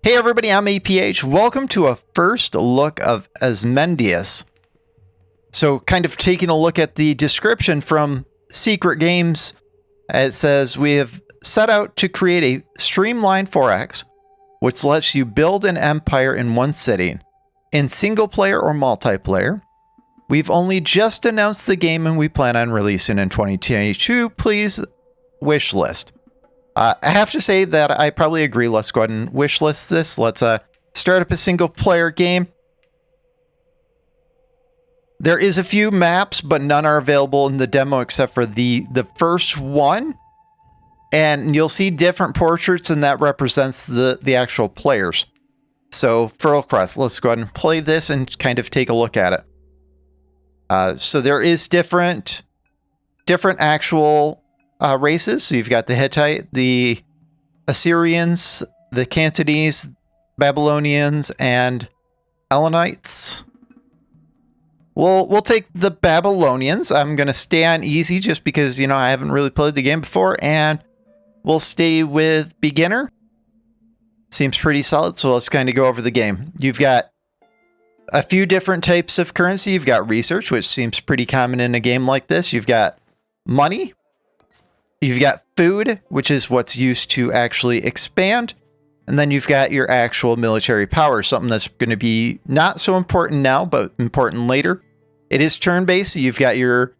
Hey everybody, I'm APH. Welcome to a first look of Ozymandias. So kind of taking a look at the description from Secret Games, it says, we have set out to create a streamlined 4X, which lets you build an empire in one sitting, in single player or multiplayer. We've only just announced the game and we plan on releasing in 2022. Please wish list. I have to say that I probably agree. Let's go ahead and wish list this. Let's start up a single player game. There is a few maps, but none are available in the demo except for the first one. And you'll see different portraits, and that represents the actual players. So Fertile Crest, let's go ahead and play this and kind of take a look at it. So there is different actual races. So you've got the Hittite, the Assyrians, the Cantonese, Babylonians, and Elenites. We'll take the Babylonians. I'm going to stay on easy just because, you know, I haven't really played the game before, and we'll stay with beginner. Seems pretty solid, so let's kind of go over the game. You've got a few different types of currency. You've got research, which seems pretty common in a game like this. You've got money. You've got food, which is what's used to actually expand. And then you've got your actual military power, something that's going to be not so important now, but important later. It is turn-based. So you've got your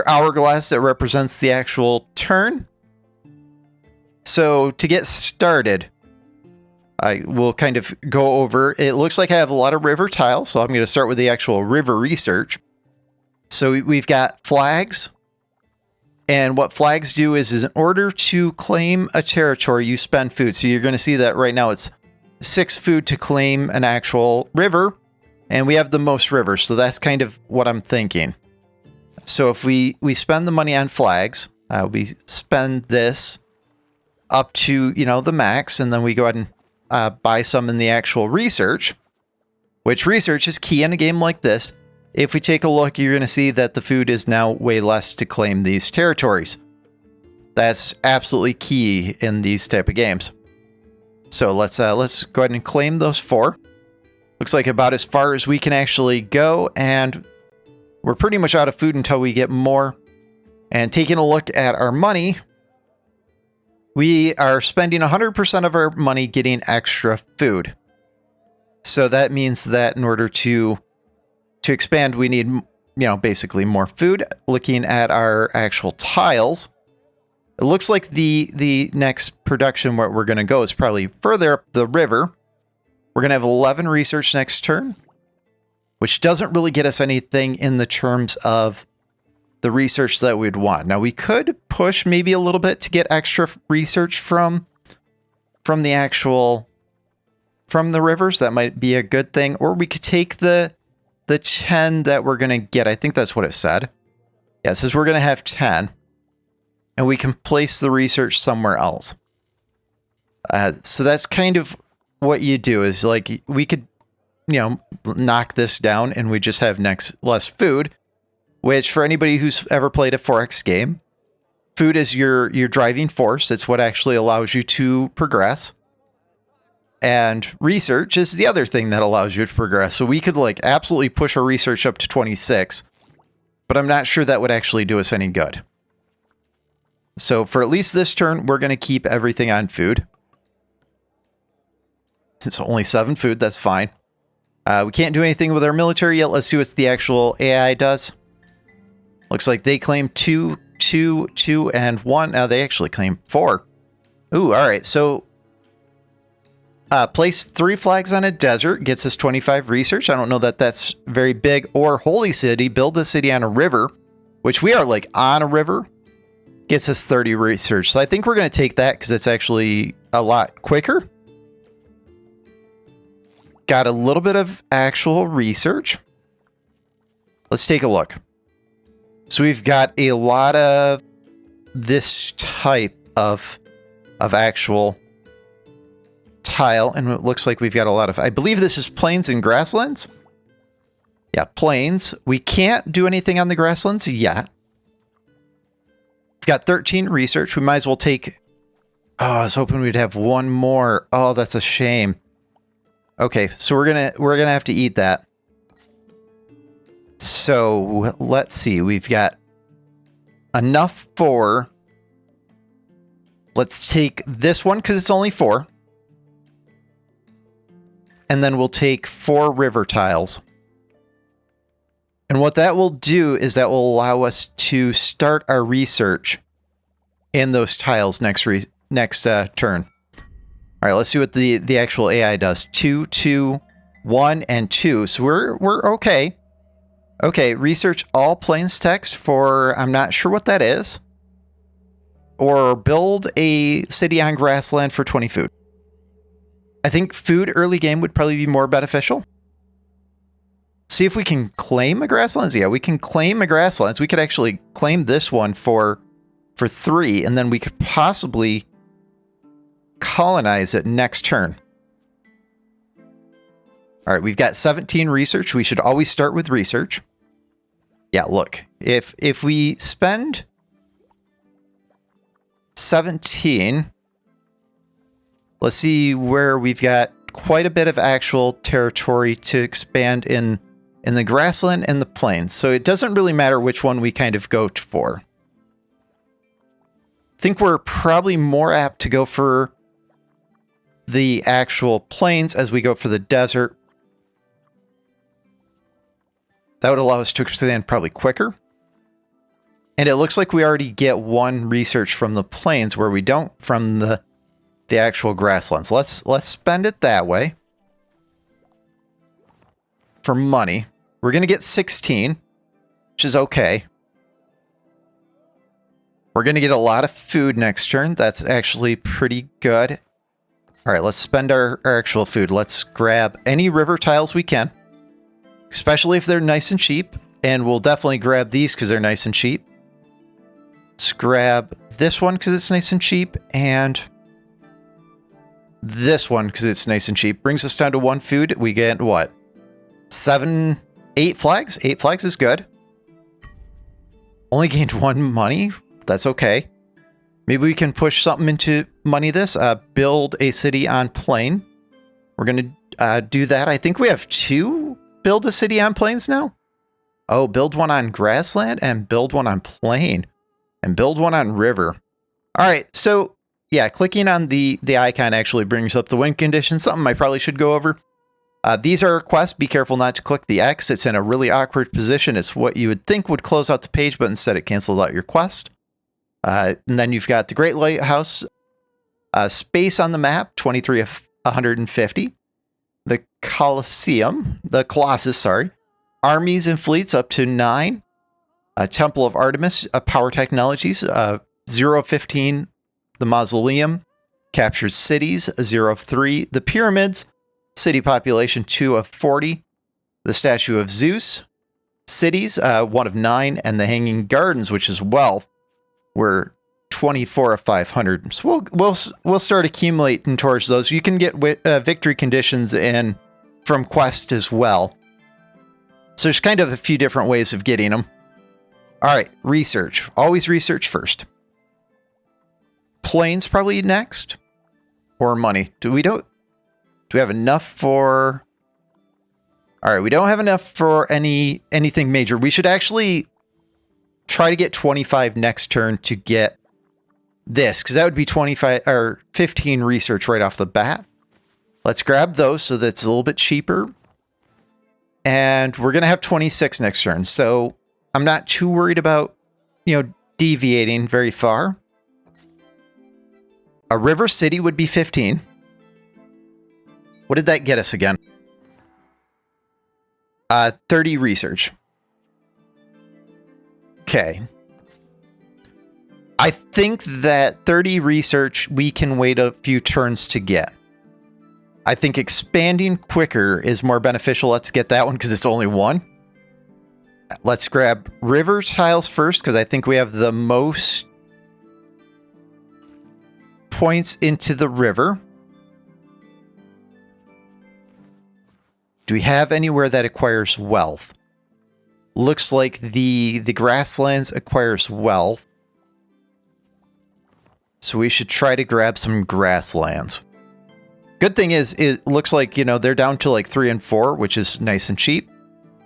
hourglass that represents the actual turn. So to get started, I will kind of go over. It looks like I have a lot of river tiles, so I'm going to start with the actual river research. So we've got flags. And what flags do is in order to claim a territory, you spend food. So you're going to see that right now it's 6 food to claim an actual river. And we have the most rivers. So that's kind of what I'm thinking. So if we spend the money on flags, we spend this up to, you know, the max. And then we go ahead and buy some in the actual research, which research is key in a game like this. If we take a look, you're going to see that the food is now way less to claim these territories. That's absolutely key in these type of games. So let's go ahead and claim those 4. Looks like about as far as we can actually go, and we're pretty much out of food until we get more. And taking a look at our money, we are spending 100% of our money getting extra food. So that means that in order to expand, we need, you know, basically more food. Looking at our actual tiles, it looks like the next production where we're going to go is probably further up the river. We're going to have 11 research next turn, which doesn't really get us anything in the terms of the research that we'd want. Now, we could push maybe a little bit to get extra research from the rivers. That might be a good thing. Or we could take the 10 that we're going to get. I think that's what it said. Yeah, it says we're going to have 10. And we can place the research somewhere else. So that's kind of what you do is like we could, you know, knock this down and we just have less food. Which for anybody who's ever played a 4X game, food is your driving force. It's what actually allows you to progress. And research is the other thing that allows you to progress. So we could like absolutely push our research up to 26, but I'm not sure that would actually do us any good. So for at least this turn, we're going to keep everything on food. It's only 7 food. That's fine. We can't do anything with our military yet. Let's see what the actual AI does. Looks like they claim 2, 2, 2, and 1. Now they actually claim 4. Ooh, all right. So place 3 flags on a desert, gets us 25 research. I don't know that that's very big. Or Holy City, build a city on a river, which we are like on a river, gets us 30 research. So I think we're going to take that because it's actually a lot quicker. Got a little bit of actual research. Let's take a look. So we've got a lot of this type of actual tile, and it looks like we've got a lot of, I believe this is plains and grasslands. Yeah, plains. We can't do anything on the grasslands yet. We've got 13 research. We might as well take, oh, I was hoping we'd have one more. Oh, that's a shame. Okay, so we're gonna have to eat that. So let's see. We've got enough for. Let's take this one because it's only 4. And then we'll take 4 river tiles. And what that will do is that will allow us to start our research in those tiles next turn. All right, let's see what the actual AI does. 2, 2, 1, and 2. So we're okay. Okay, research all plains text for, I'm not sure what that is. Or build a city on grassland for 20 food. I think food early game would probably be more beneficial. See if we can claim a grasslands. Yeah, we can claim a grasslands. We could actually claim this one for 3, and then we could possibly colonize it next turn. All right, we've got 17 research. We should always start with research. Yeah, look, if we spend 17, let's see where we've got quite a bit of actual territory to expand in the grassland and the plains. So it doesn't really matter which one we kind of go for. I think we're probably more apt to go for the actual plains as we go for the desert. That would allow us to expand probably quicker. And it looks like we already get 1 research from the plains where we don't from the actual grasslands. Let's spend it that way. For money. We're going to get 16, which is okay. We're going to get a lot of food next turn. That's actually pretty good. All right, let's spend our actual food. Let's grab any river tiles we can, especially if they're nice and cheap. And we'll definitely grab these because they're nice and cheap. Let's grab this one because it's nice and cheap. And this one because it's nice and cheap. Brings us down to 1 food. We get what? 8 flags? 8 flags is good. Only gained 1 money. That's okay. Maybe we can push something into money this. Build a city on plain. We're going to do that. I think we have 2 build a city on plains now. Oh, build one on grassland and build one on plain. And build one on river. All right, so yeah, clicking on the icon actually brings up the win condition, something I probably should go over. These are requests. Be careful not to click the X. It's in a really awkward position. It's what you would think would close out the page, but instead it cancels out your quest. And then you've got the Great Lighthouse, space on the map, 23 of 150. The Colossus, armies and fleets up to 9. Temple of Artemis, power technologies, 0 of 15. The Mausoleum, captured cities, 0 of 3. The pyramids, city population, 2 of 40. The statue of Zeus, cities, 1 of 9. And the Hanging Gardens, which is wealth, were 24 of 500. So we'll start accumulating towards those. You can get victory conditions in from quest as well. So there's kind of a few different ways of getting them. All right, research. Always research first. Plains probably next, or money. Do we have enough for? All right, we don't have enough for anything major. We should actually try to get 25 next turn to get this, because that would be 25 or 15 research right off the bat. Let's grab those so that's a little bit cheaper. And we're gonna have 26 next turn, so I'm not too worried about deviating very far. A river city would be 15. What did that get us again? 30 research. Okay. I think that 30 research we can wait a few turns to get. I think expanding quicker is more beneficial. Let's get that one because it's only 1. Let's grab river tiles first because I think we have the most points into the river. Do we have anywhere that acquires wealth? Looks like the grasslands acquires wealth. So we should try to grab some grasslands. Good thing is, it looks like, they're down to like 3 and 4, which is nice and cheap.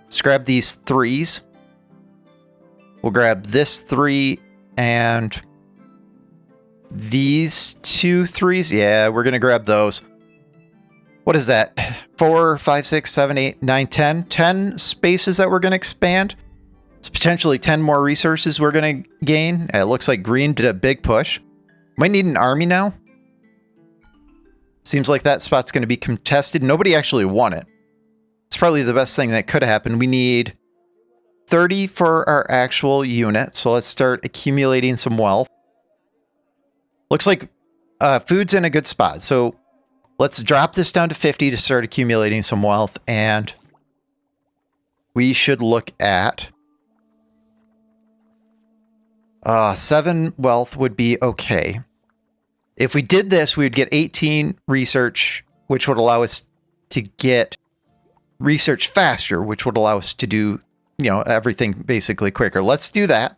Let's grab these 3s. We'll grab this 3 and these 2 3s. Yeah, we're going to grab those. What is that? 4, 5, 6, 7, 8, 9, 10. 10 spaces that we're going to expand. It's potentially 10 more resources we're going to gain. It looks like green did a big push. Might need an army now. Seems like that spot's going to be contested. Nobody actually won it. It's probably the best thing that could have happened. We need 30 for our actual unit. So let's start accumulating some wealth. Looks like food's in a good spot. So let's drop this down to 50 to start accumulating some wealth. And we should look at 7 wealth would be okay. If we did this, we would get 18 research, which would allow us to get research faster, which would allow us to do, everything basically quicker. Let's do that.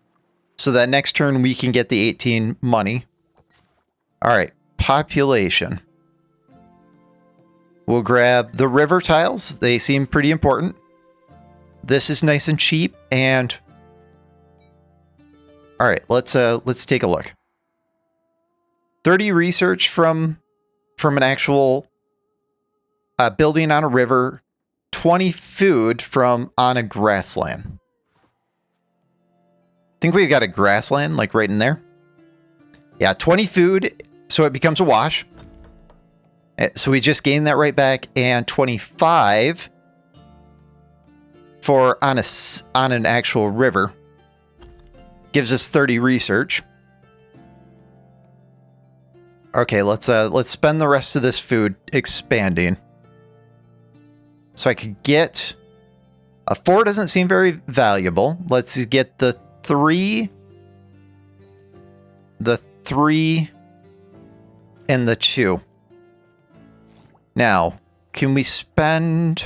So that next turn we can get the 18 money. All right, population. We'll grab the river tiles. They seem pretty important. This is nice and cheap. And all right, let's take a look. 30 research from an actual building on a river. 20 food from on a grassland. I think we've got a grassland like right in there. Yeah, 20 food, so it becomes a wash. So we just gained that right back, and 25 for on an actual river. Gives us 30 research. Okay, let's spend the rest of this food expanding. So I could get a 4 doesn't seem very valuable. Let's get the 3, and the 2. Now, can we spend?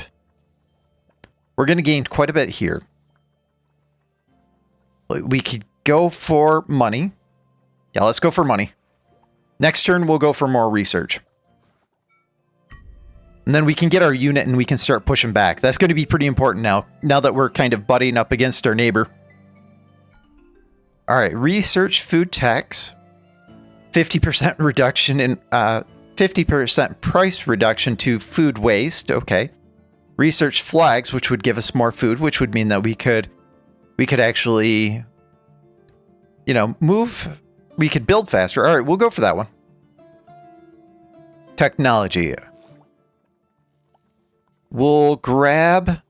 We're going to gain quite a bit here. We could go for money. Yeah, let's go for money. Next turn, we'll go for more research. And then we can get our unit and we can start pushing back. That's going to be pretty important now that we're kind of butting up against our neighbor. All right, research food tax. 50% reduction in 50% price reduction to food waste. Okay. Research flags, which would give us more food, which would mean that we could actually, move. We could build faster. All right, we'll go for that one. Technology. We'll grab.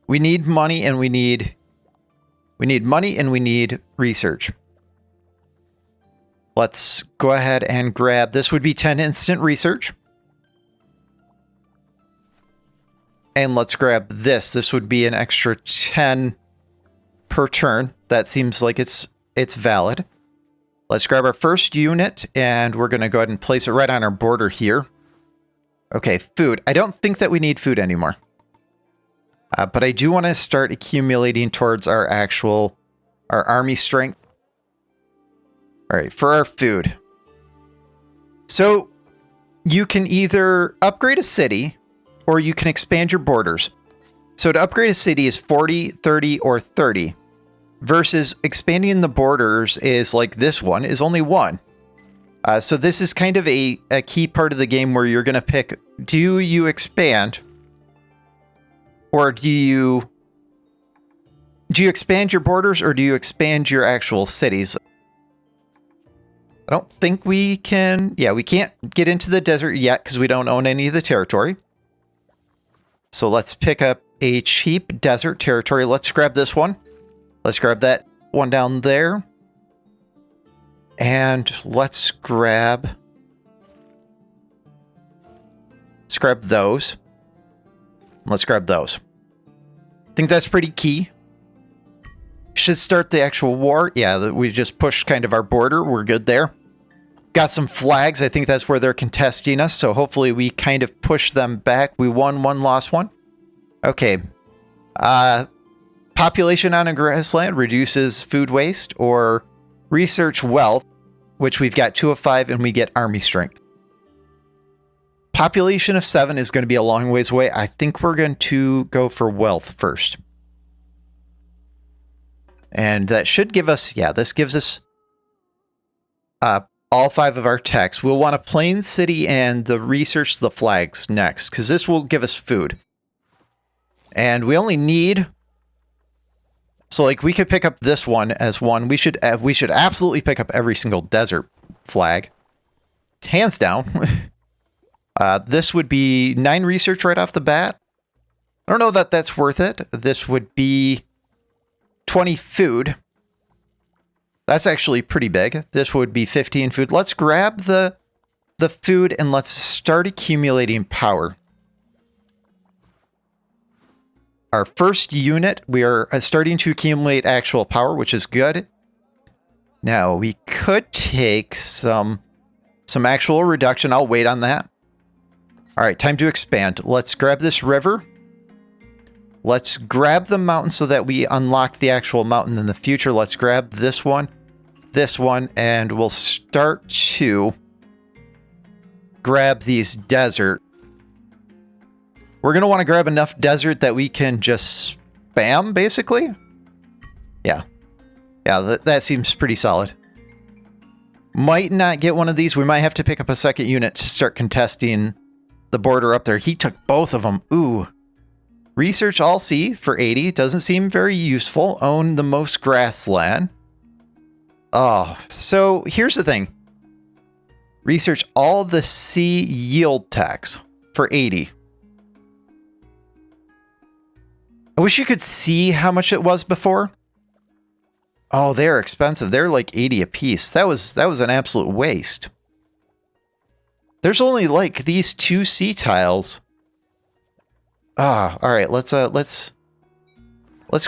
We need money and we need money and we need research. Let's go ahead and grab. This would be 10 instant research. And let's grab this. This would be an extra 10 per turn. That seems like it's valid. Let's grab our first unit, and we're going to go ahead and place it right on our border here. Okay, food. I don't think that we need food anymore. But I do want to start accumulating towards our army strength. All right, for our food. So you can either upgrade a city or you can expand your borders. So to upgrade a city is 40, 30, or 30. Versus expanding the borders is like this one is only 1. So this is kind of a key part of the game where you're going to pick, do you expand or do you expand your borders or do you expand your actual cities? I don't think we can. Yeah, we can't get into the desert yet because we don't own any of the territory. So let's pick up a cheap desert territory. Let's grab this one. Let's grab that one down there. And let's grab those. Let's grab those. I think that's pretty key. Should start the actual war. Yeah, we just pushed kind of our border. We're good there. Got some flags. I think that's where they're contesting us. So hopefully we kind of push them back. We won one, lost one. Okay. Population on a grassland reduces food waste, or research wealth, which we've got 2 of 5, and we get army strength. Population of 7 is going to be a long ways away. I think we're going to go for wealth first. And that should give us, yeah, this gives us all 5 of our techs. We'll want a plain city and the research the flags next, because this will give us food. And we only need, so like we could pick up this one as one. We should absolutely pick up every single desert flag, hands down. This would be 9 research right off the bat. I don't know that that's worth it. This would be 20 food. That's actually pretty big. This would be 15 food. Let's grab the food and let's start accumulating power. Our first unit, we are starting to accumulate actual power, which is good. Now, we could take some actual reduction. I'll wait on that. All right, time to expand. Let's grab this river. Let's grab the mountain so that we unlock the actual mountain in the future. Let's grab this one, and we'll start to grab these desert. We're going to want to grab enough desert that we can just spam, basically. Yeah. Yeah, that seems pretty solid. Might not get one of these. We might have to pick up a second unit to start contesting the border up there. He took both of them. Ooh. Research all sea for 80. Doesn't seem very useful. Own the most grassland. Oh, so here's the thing. Research all the sea yield tax for 80. I wish you could see how much it was before. Oh, they're expensive. They're like 80 a piece. That was an absolute waste. There's only like these 2 sea tiles. Ah, all right. Let's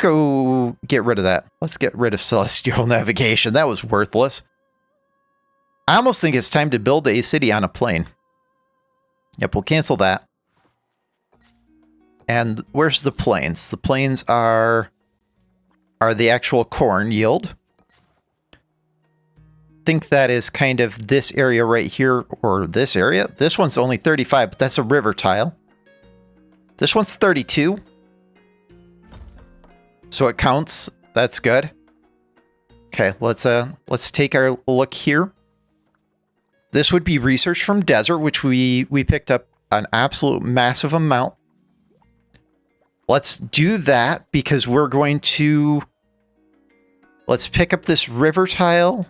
go get rid of that. Let's get rid of celestial navigation. That was worthless. I almost think it's time to build a city on a plain. Yep, we'll cancel that. And where's the plains? The plains are the actual corn yield. Think that is kind of this area right here, or this area. This one's only 35, but that's a river tile. This one's 32. So it counts. That's good. Okay, let's take our look here. This would be research from desert, which we picked up an absolute massive amount. Let's do that because we're going to... Let's pick up this river tile.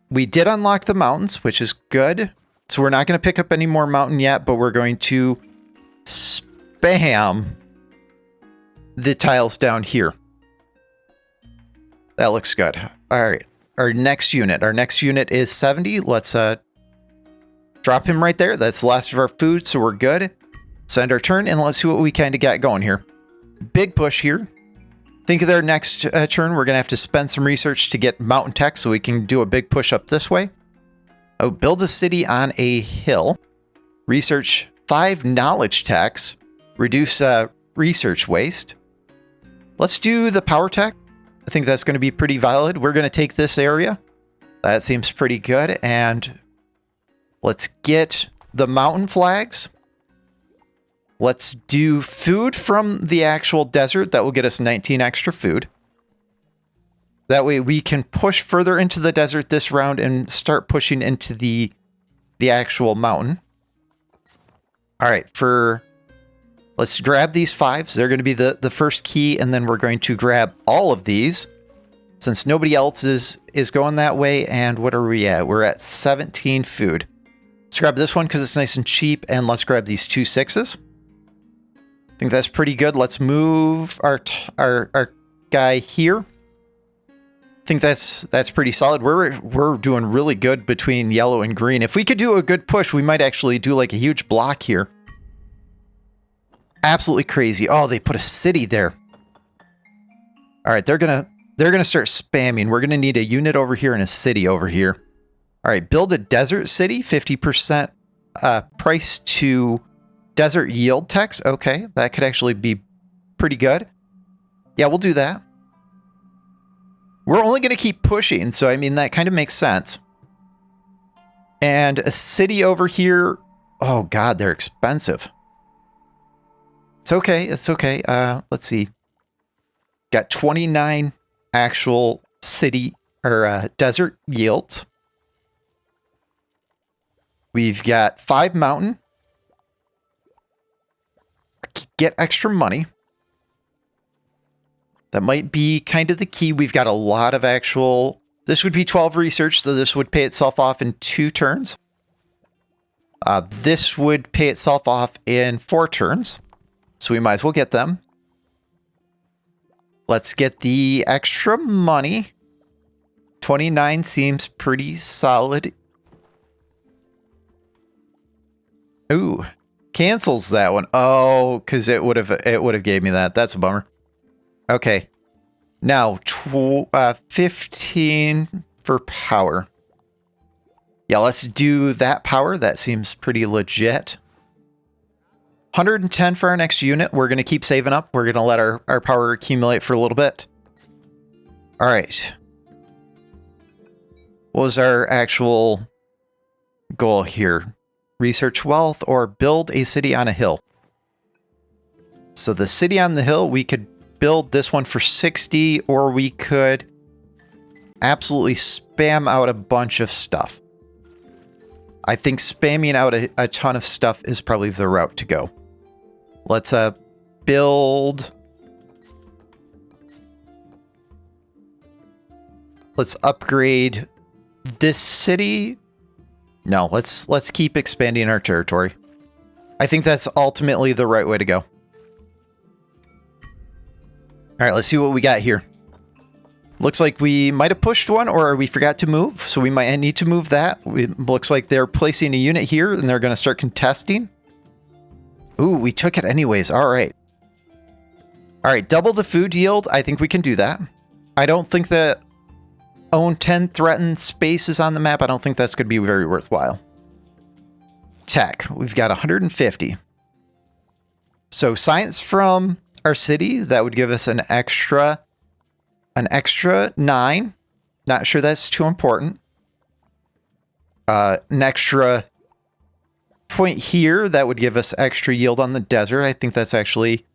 We did unlock the mountains, which is good. So we're not going to pick up any more mountain yet, but we're going to spam the tiles down here. That looks good. All right. Our next unit is 70. Let's drop him right there. That's the last of our food, so we're good. Send our turn, and let's see what we kind of got going here. Big push here. Think of their next turn. We're going to have to spend some research to get mountain tech so we can do a big push up this way. Oh, build a city on a hill. Research 5 knowledge techs. Reduce research waste. Let's do the power tech. I think that's going to be pretty valid. We're going to take this area. That seems pretty good. And let's get the mountain flags. Let's do food from the actual desert. That will get us 19 extra food. That way we can push further into the desert this round and start pushing into the actual mountain. All right, let's grab these 5s. They're going to be the first key, and then we're going to grab all of these since nobody else is going that way. And what are we at? We're at 17 food. Let's grab this one because it's nice and cheap, and let's grab these 2 6s. I think that's pretty good. Let's move our guy here. I think that's pretty solid. We're doing really good between yellow and green. If we could do a good push, we might actually do like a huge block here. Absolutely crazy. Oh, they put a city there. All right, they're gonna start spamming. We're gonna need a unit over here and a city over here. All right, build a desert city. 50% price to desert yield techs. Okay, that could actually be pretty good. Yeah, we'll do that. We're only going to keep pushing, so I mean, that kind of makes sense. And a city over here. Oh, God, they're expensive. It's okay. It's okay. Let's see. Got 29 actual city or desert yields. We've got 5 mountain. Get extra money. That might be kind of the key. We've got a lot of actual... This would be 12 research, so this would pay itself off in 2 turns. This would pay itself off in 4 turns. So we might as well get them. Let's get the extra money. 29 seems pretty solid. Ooh, cancels that one. Oh, because it would have gave me that. That's a bummer. Okay. Now, 15 for power. Yeah, let's do that power. That seems pretty legit. 110 for our next unit. We're going to keep saving up. We're going to let our power accumulate for a little bit. All right. What was our actual goal here? Research wealth or build a city on a hill. So the city on the hill, we could build this one for 60, or we could absolutely spam out a bunch of stuff. I think spamming out a ton of stuff is probably the route to go. Let's build. Let's upgrade this city. No, let's keep expanding our territory. I think that's ultimately the right way to go. All right, let's see what we got here. Looks like we might have pushed one, or we forgot to move, so we might need to move that. It looks like they're placing a unit here, and they're going to start contesting. Ooh, we took it anyways. All right. All right, double the food yield. I think we can do that. I don't think that own 10 threatened spaces on the map. I don't think that's going to be very worthwhile. Tech. We've got 150. So science from our city, that would give us an extra 9. Not sure that's too important. An extra point here, that would give us extra yield on the desert. I think that's actually,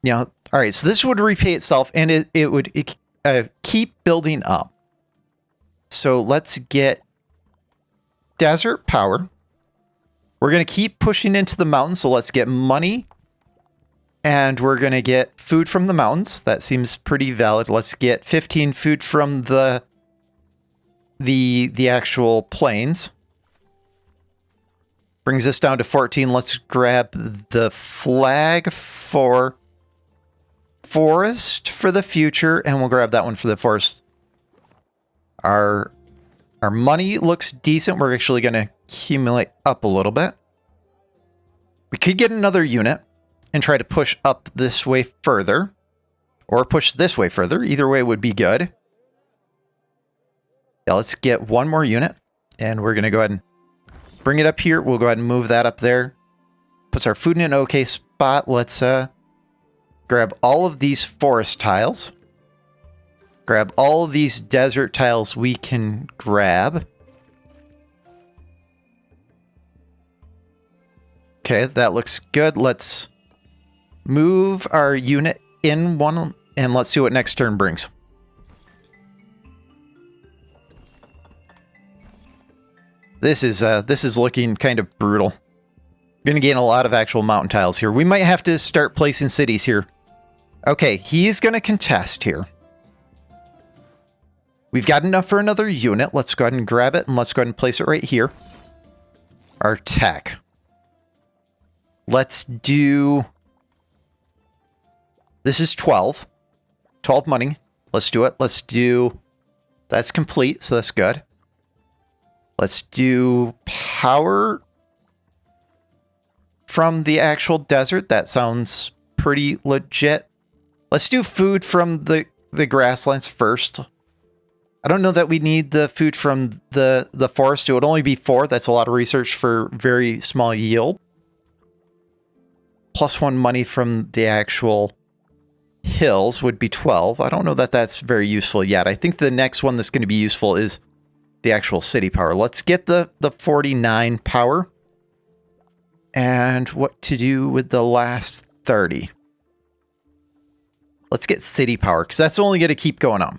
you know, all right. So this would repay itself, and it would keep building up. So let's get desert power. We're going to keep pushing into the mountains. So let's get money. And we're going to get food from the mountains. That seems pretty valid. Let's get 15 food from the actual plains. Brings us down to 14. Let's grab the flag for forest for the future, and we'll grab that one for the forest. Our money looks decent. We're actually going to accumulate up a little bit. We could get another unit and try to push up this way further, or push this way further. Either way would be good. Yeah, let's get one more unit, and we're going to go ahead and bring it up here. We'll go ahead and move that up there. Puts our food in an okay spot. Let's grab all of these forest tiles. Grab all of these desert tiles we can grab. Okay, that looks good. Let's move our unit in one, and let's see what next turn brings. This is looking kind of brutal. We're going to gain a lot of actual mountain tiles here. We might have to start placing cities here. Okay, he's going to contest here. We've got enough for another unit. Let's go ahead and grab it, and let's go ahead and place it right here. Our tech. Let's do... This is 12. 12 money. Let's do it. Let's do... That's complete, so that's good. Let's do power from the actual desert. That sounds pretty legit. Let's do food from the grasslands first. I don't know that we need the food from the forest. It would only be 4. That's a lot of research for very small yield. +1 money from the actual hills would be 12. I don't know that that's very useful yet. I think the next one that's going to be useful is the actual city power. Let's get the 49 power. And what to do with the last 30. Let's get city power, because that's only going to keep going up.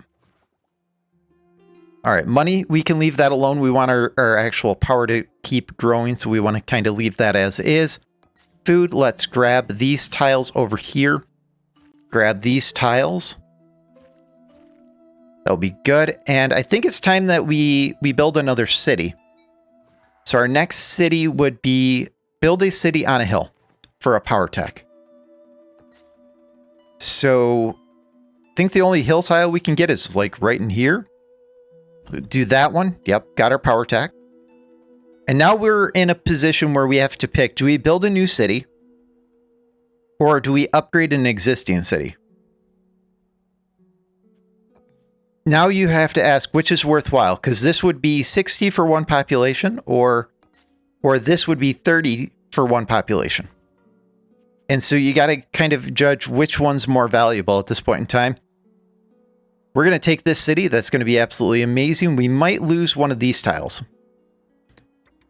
All right, money, we can leave that alone. We want our actual power to keep growing, so we want to kind of leave that as is. Food, let's grab these tiles over here. Grab these tiles. That'll be good. And I think it's time that we build another city. So our next city would be build a city on a hill for a power tech. So I think the only hill tile we can get is like right in here. Do that one. Yep, got our power tech. And now we're in a position where we have to pick, do we build a new city or do we upgrade an existing city? Now you have to ask which is worthwhile, because this would be 60 for one population or this would be 30 for one population. And so you got to kind of judge which one's more valuable at this point in time. We're going to take this city. That's going to be absolutely amazing. We might lose one of these tiles.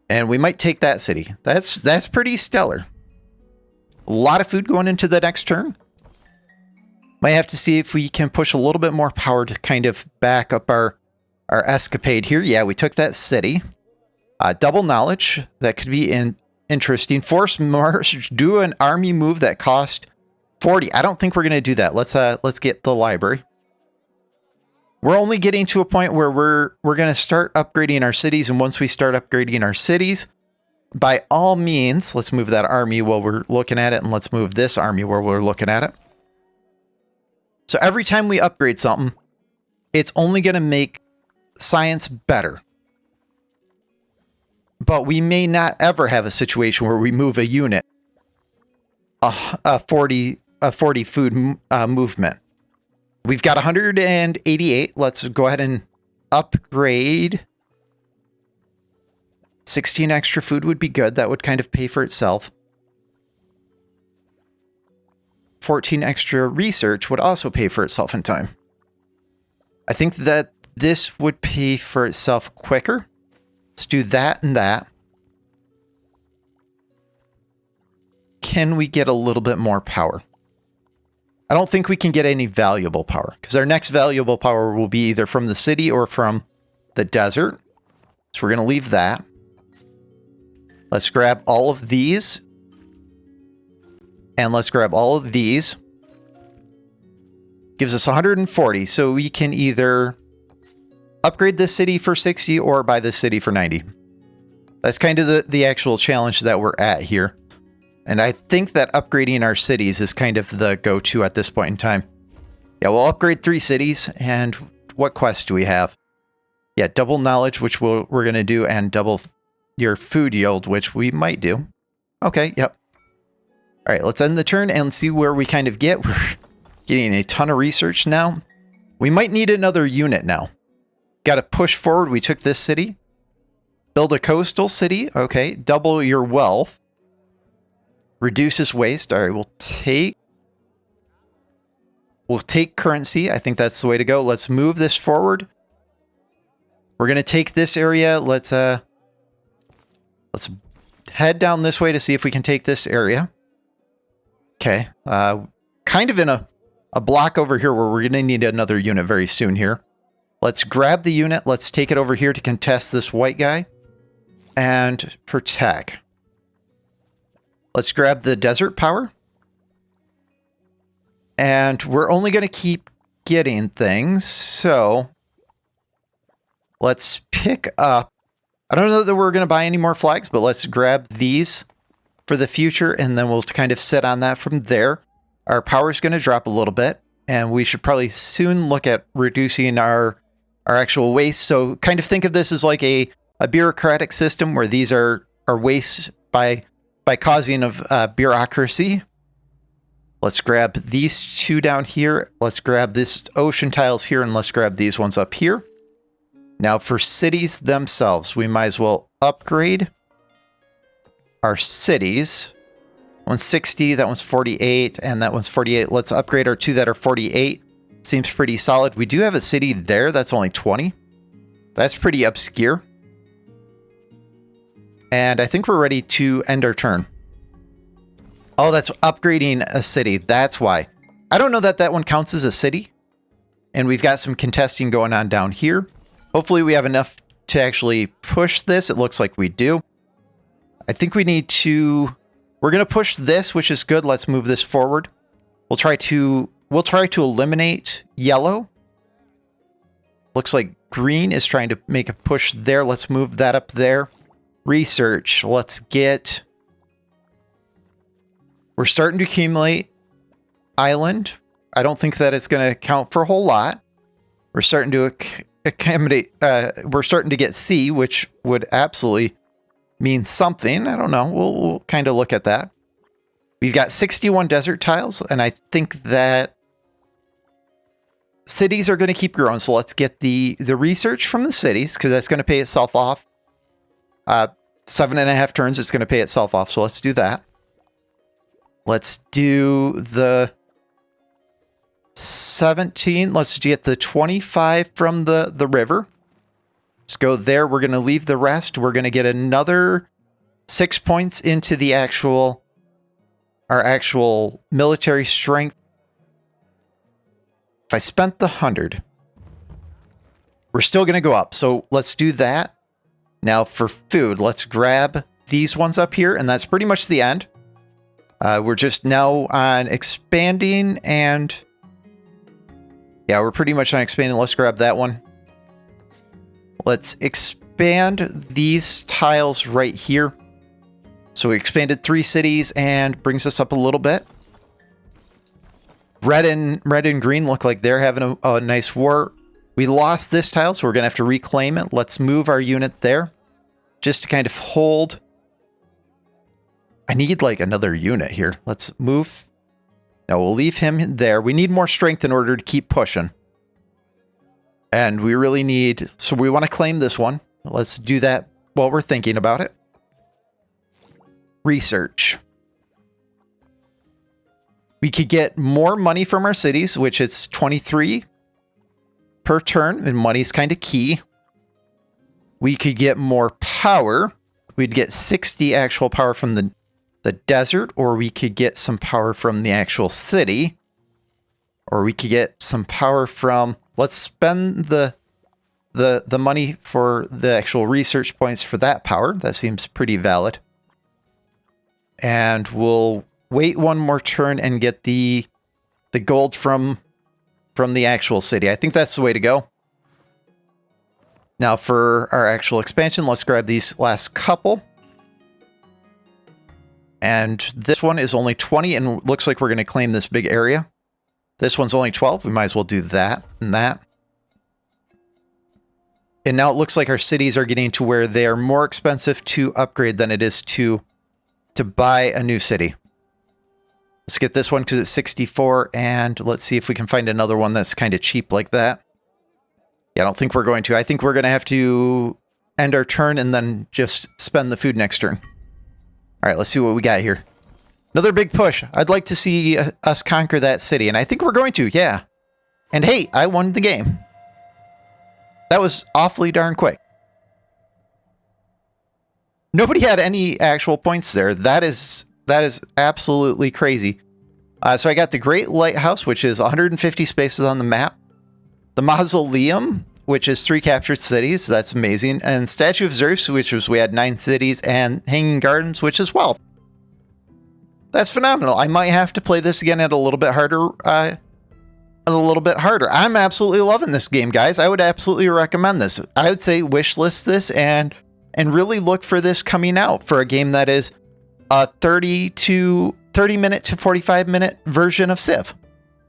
And we might take that city. That's pretty stellar. A lot of food going into the next turn. Might have to see if we can push a little bit more power to kind of back up our escapade here. Yeah, we took that city. Double knowledge. That could be interesting. Force march. Do an army move that cost 40. I don't think we're going to do that. Let's get the library. We're only getting to a point where we're going to start upgrading our cities. And once we start upgrading our cities, by all means, let's move that army while we're looking at it. And let's move this army while we're looking at it. So every time we upgrade something, it's only going to make science better. But we may not ever have a situation where we move a unit, a 40 food movement. We've got 188. Let's go ahead and upgrade. 16 extra food would be good. That would kind of pay for itself. 14 extra research would also pay for itself in time. I think that this would pay for itself quicker. Let's do that and that. Can we get a little bit more power? I don't think we can get any valuable power, because our next valuable power will be either from the city or from the desert. So we're going to leave that. Let's grab all of these. And let's grab all of these. Gives us 140. So we can either upgrade this city for 60 or buy this city for 90. That's kind of the actual challenge that we're at here. And I think that upgrading our cities is kind of the go-to at this point in time. Yeah, we'll upgrade 3 cities. And what quest do we have? Yeah, double knowledge, which we're going to do, and double your food yield, which we might do. Okay, yep. All right, let's end the turn and see where we kind of get. We're getting a ton of research now. We might need another unit now. Got to push forward. We took this city. Build a coastal city. Okay, double your wealth. Reduces waste. All right, we'll take currency. I think that's the way to go. Let's move this forward. We're going to take this area. Let's head down this way to see if we can take this area. Okay. Kind of in a block over here where we're going to need another unit very soon here. Let's grab the unit. Let's take it over here to contest this white guy. And for tech, let's grab the desert power. And we're only going to keep getting things. So let's pick up. I don't know that we're going to buy any more flags, but let's grab these for the future. And then we'll kind of sit on that from there. Our power is going to drop a little bit. And we should probably soon look at reducing our actual waste. So kind of think of this as like a bureaucratic system where these are wastes by causing of bureaucracy. Let's grab these 2 down here. Let's grab this ocean tiles here, and let's grab these ones up here. Now for cities themselves, we might as well upgrade our cities. One's 60, that one's 48, and that one's 48. Let's upgrade our 2 that are 48. Seems pretty solid. We do have a city there that's only 20. That's pretty obscure. And I think we're ready to end our turn. Oh, that's upgrading a city. That's why. I don't know that that one counts as a city. And we've got some contesting going on down here. Hopefully we have enough to actually push this. It looks like we do. I think we need to... We're going to push this, which is good. Let's move this forward. We'll try to eliminate yellow. Looks like green is trying to make a push there. Let's move that up there. Research. Let's get... We're starting to accumulate island. I don't think that it's going to count for a whole lot. We're starting to accommodate... we're starting to get C, which would absolutely mean something. I don't know. We'll kind of look at that. We've got 61 desert tiles, and I think that cities are going to keep growing. So let's get the research from the cities, because that's going to pay itself off. 7.5 turns, it's going to pay itself off. So let's do that. Let's do the 17. Let's get the 25 from the river. Let's go there. We're going to leave the rest. We're going to get another 6 points into the our actual military strength. If I spent the 100, we're still going to go up. So let's do that. Now for food, let's grab these ones up here, and that's pretty much the end. We're just now on expanding, and yeah, we're pretty much on expanding. Let's grab that one. Let's expand these tiles right here. So we expanded 3 cities and brings us up a little bit. Red and green look like they're having a nice war. We lost this tile, so we're going to have to reclaim it. Let's move our unit there just to kind of hold. I need like another unit here. Let's move. No, we'll leave him there. We need more strength in order to keep pushing. And we really need... So we want to claim this one. Let's do that while we're thinking about it. Research. We could get more money from our cities, which is 23 per turn, and money's kind of key. We could get more power. We'd get 60 actual power from the desert, or we could get some power from the actual city, or we could get some power from... Let's spend the money for the actual research points for that power. That seems pretty valid. And we'll wait one more turn and get the gold from the actual city. I think that's the way to go. Now for our actual expansion, let's grab these last couple. And this one is only 20, and looks like we're going to claim this big area. This one's only 12. We might as well do that and that. And now it looks like our cities are getting to where they are more expensive to upgrade than it is to buy a new city. Let's get this one because it's 64, and let's see if we can find another one that's kind of cheap like that. Yeah, I don't think we're going to. I think we're going to have to end our turn and then just spend the food next turn. All right, let's see what we got here. Another big push. I'd like to see us conquer that city, and I think we're going to, yeah. And hey, I won the game. That was awfully darn quick. Nobody had any actual points there. That is absolutely crazy. So I got the Great Lighthouse, which is 150 spaces on the map. The Mausoleum, which is 3 captured cities. That's amazing. And Statue of Zeus, which was, we had 9 cities. And Hanging Gardens, which is wealth. That's phenomenal. I might have to play this again at a little bit harder. I'm absolutely loving this game, guys. I would absolutely recommend this. I would say wishlist this and really look for this coming out for a game that is a 30 minute to 45 minute version of Civ.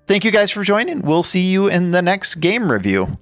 Thank you guys for joining. We'll see you in the next game review.